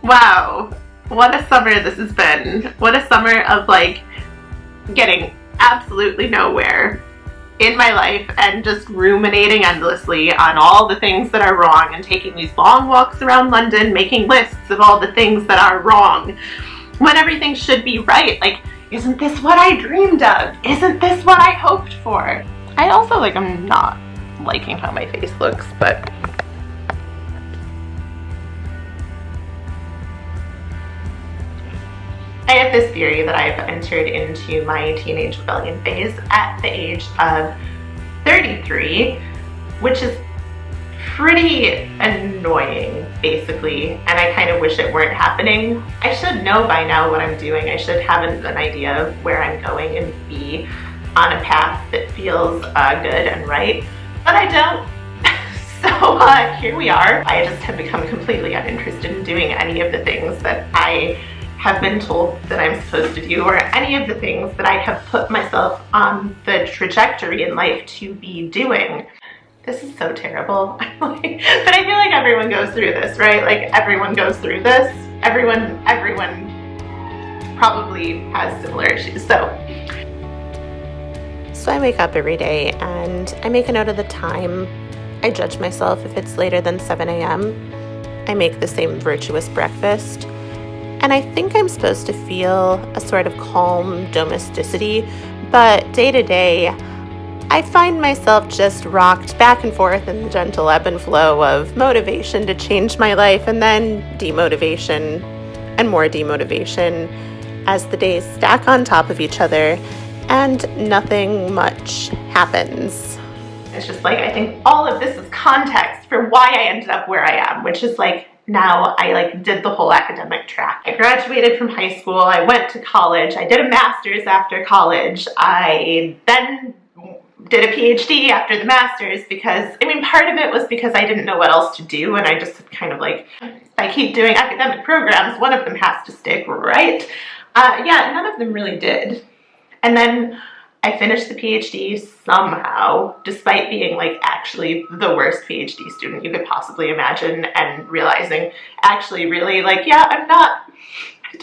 Wow, what a summer this has been. What a summer of like getting absolutely nowhere in my life and just ruminating endlessly on all the things that are wrong and taking these long walks around London, making lists of all the things that are wrong when everything should be right. Like, isn't this what I dreamed of? Isn't this what I hoped for? I also, like, I'm not liking how my face looks, but I have this theory that I've entered into my teenage rebellion phase at the age of 33, which is pretty annoying, basically, and I kind of wish it weren't happening. I should know by now what I'm doing. I should have an idea of where I'm going and be on a path that feels good and right, but I don't. So here we are. I just have become completely uninterested in doing any of the things that I have been told that I'm supposed to do, or any of the things that I have put myself on the trajectory in life to be doing. This is so terrible. But I feel like everyone goes through this, right? Like, everyone goes through this. Everyone probably has similar issues. So I wake up every day and I make a note of the time. I judge myself if it's later than 7 a.m. I make the same virtuous breakfast. And I think I'm supposed to feel a sort of calm domesticity, but day to day, I find myself just rocked back and forth in the gentle ebb and flow of motivation to change my life and then demotivation and more demotivation as the days stack on top of each other and nothing much happens. It's just like, I think all of this is context for why I ended up where I am, which is like, now I did the whole academic track. I graduated from high school, I went to college, I did a master's after college, I then did a PhD after the master's because, part of it was because I didn't know what else to do, and I just kind of like, if I keep doing academic programs, one of them has to stick, right? Yeah, none of them really did. And then I finished the PhD somehow, despite being actually the worst PhD student you could possibly imagine, and realizing actually really I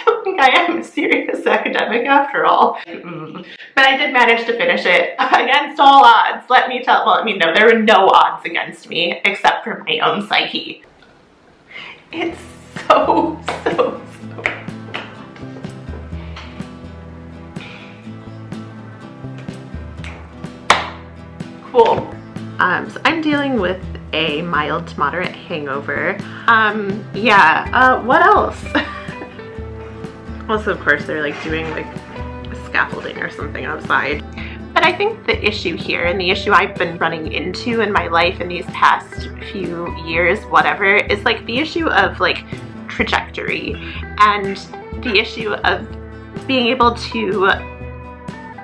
don't think I am a serious academic after all. But I did manage to finish it against all odds. No, there were no odds against me except for my own psyche. It's so cool. So I'm dealing with a mild to moderate hangover. What else? Also, of course, they're doing scaffolding or something outside. But I think the issue here, and the issue I've been running into in my life in these past few years, whatever, is the issue of trajectory, and the issue of being able to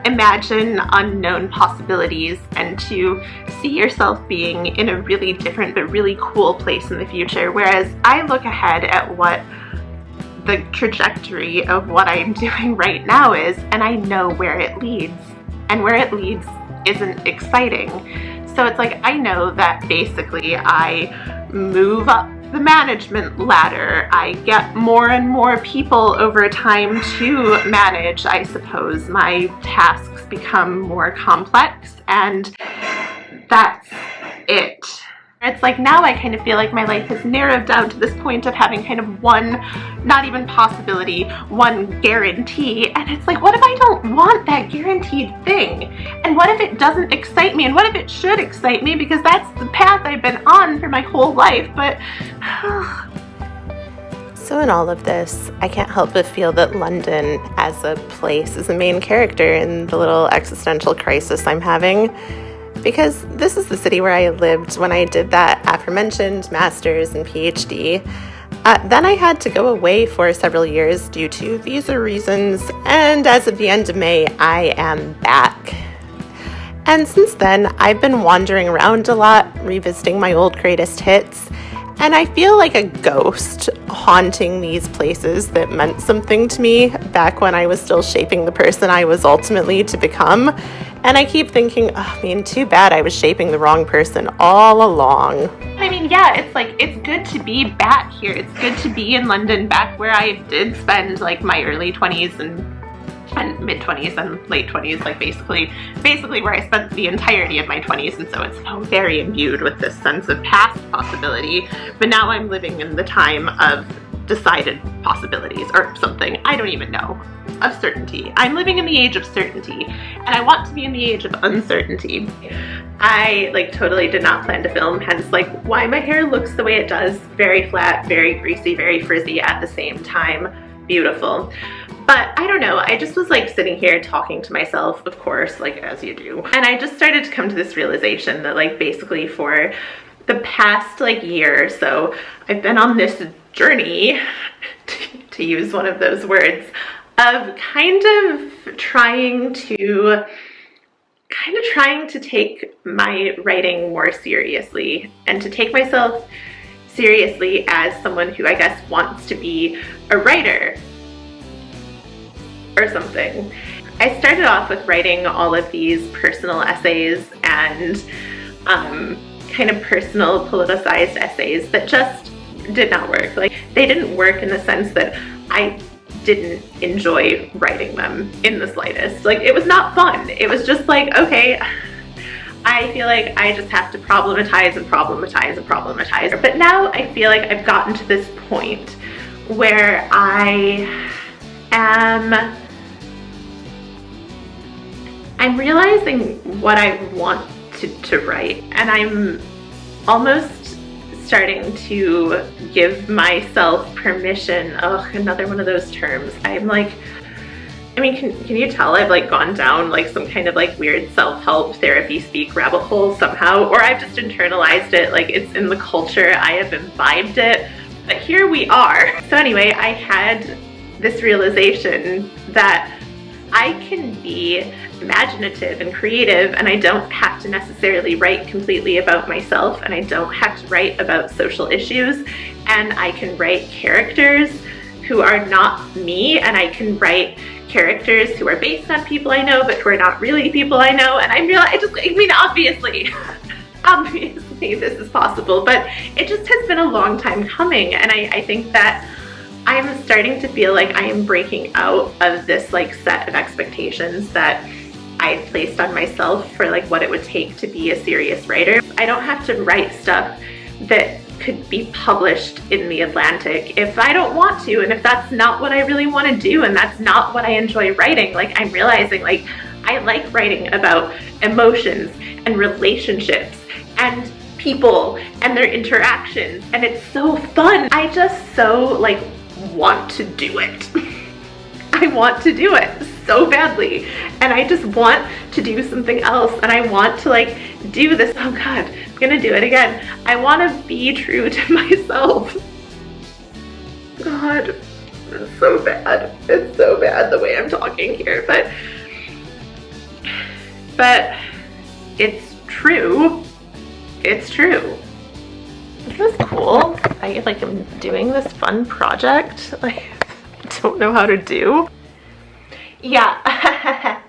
imagine unknown possibilities and to see yourself being in a really different but really cool place in the future. Whereas I look ahead at what the trajectory of what I'm doing right now is, and I know where it leads, and where it leads isn't exciting. So it's I know that basically I move up the management ladder, I get more and more people over time to manage, I suppose. My tasks become more complex, and that's it. It's now I kind of feel like my life has narrowed down to this point of having kind of one, not even possibility, one guarantee. And it's what if I don't want that guaranteed thing? And what if it doesn't excite me? And what if it should excite me? Because that's the path I've been on for my whole life. But so in all of this, I can't help but feel that London as a place is the main character in the little existential crisis I'm having. Because this is the city where I lived when I did that aforementioned master's and PhD. Then I had to go away for several years due to visa reasons, and as of the end of May, I am back. And since then, I've been wandering around a lot, revisiting my old greatest hits, and I feel like a ghost haunting these places that meant something to me back when I was still shaping the person I was ultimately to become. And I keep thinking, oh, I mean, too bad I was shaping the wrong person all along. I mean, yeah, it's like, it's good to be back here. It's good to be in London, back where I did spend like my early 20s and mid 20s and late 20s, like basically where I spent the entirety of my 20s. And so it's very imbued with this sense of past possibility. But now I'm living in the time of decided possibilities or something. I don't even know. Of certainty. I'm living in the age of certainty, and I want to be in the age of uncertainty. I like totally did not plan to film, hence like why my hair looks the way it does. Very flat, very greasy, very frizzy at the same time. Beautiful. But I don't know, I just was like sitting here talking to myself, of course, like as you do. And I just started to come to this realization that like basically for the past like year or so, I've been on this journey, to use one of those words, of kind of trying to take my writing more seriously and to take myself seriously as someone who I guess wants to be a writer or something. I started off with writing all of these personal essays and kind of personal politicized essays that just did not work. Like, they didn't work in the sense that I didn't enjoy writing them in the slightest. Like, it was not fun. It was just like, okay, I feel like I just have to problematize and problematize and problematize. But now I feel like I've gotten to this point where I'm realizing what I want to write, and I'm almost starting to give myself permission. Oh, another one of those terms. I'm like, I mean, can you tell I've like gone down like some kind of like weird self-help therapy speak rabbit hole somehow, or I've just internalized it, like it's in the culture, I have imbibed it, but here we are. So anyway, I had this realization that I can be imaginative and creative, and I don't have to necessarily write completely about myself, and I don't have to write about social issues, and I can write characters who are not me, and I can write characters who are based on people I know but who are not really people I know. And I mean obviously obviously this is possible, but it just has been a long time coming, and I think that I'm starting to feel like I am breaking out of this like set of expectations that I placed on myself for like what it would take to be a serious writer. I don't have to write stuff that could be published in the Atlantic if I don't want to, and if that's not what I really want to do, and that's not what I enjoy writing. Like, I'm realizing like I like writing about emotions and relationships and people and their interactions, and it's so fun. I just so like want to do it. I want to do it so badly, and I just want to do something else, and I want to like do this. Oh god, I'm gonna do it again. I want to be true to myself. God, it's so bad. It's so bad the way I'm talking here, but it's true. It's true. This is cool. I like am doing this fun project like I don't know how to do. Yeah.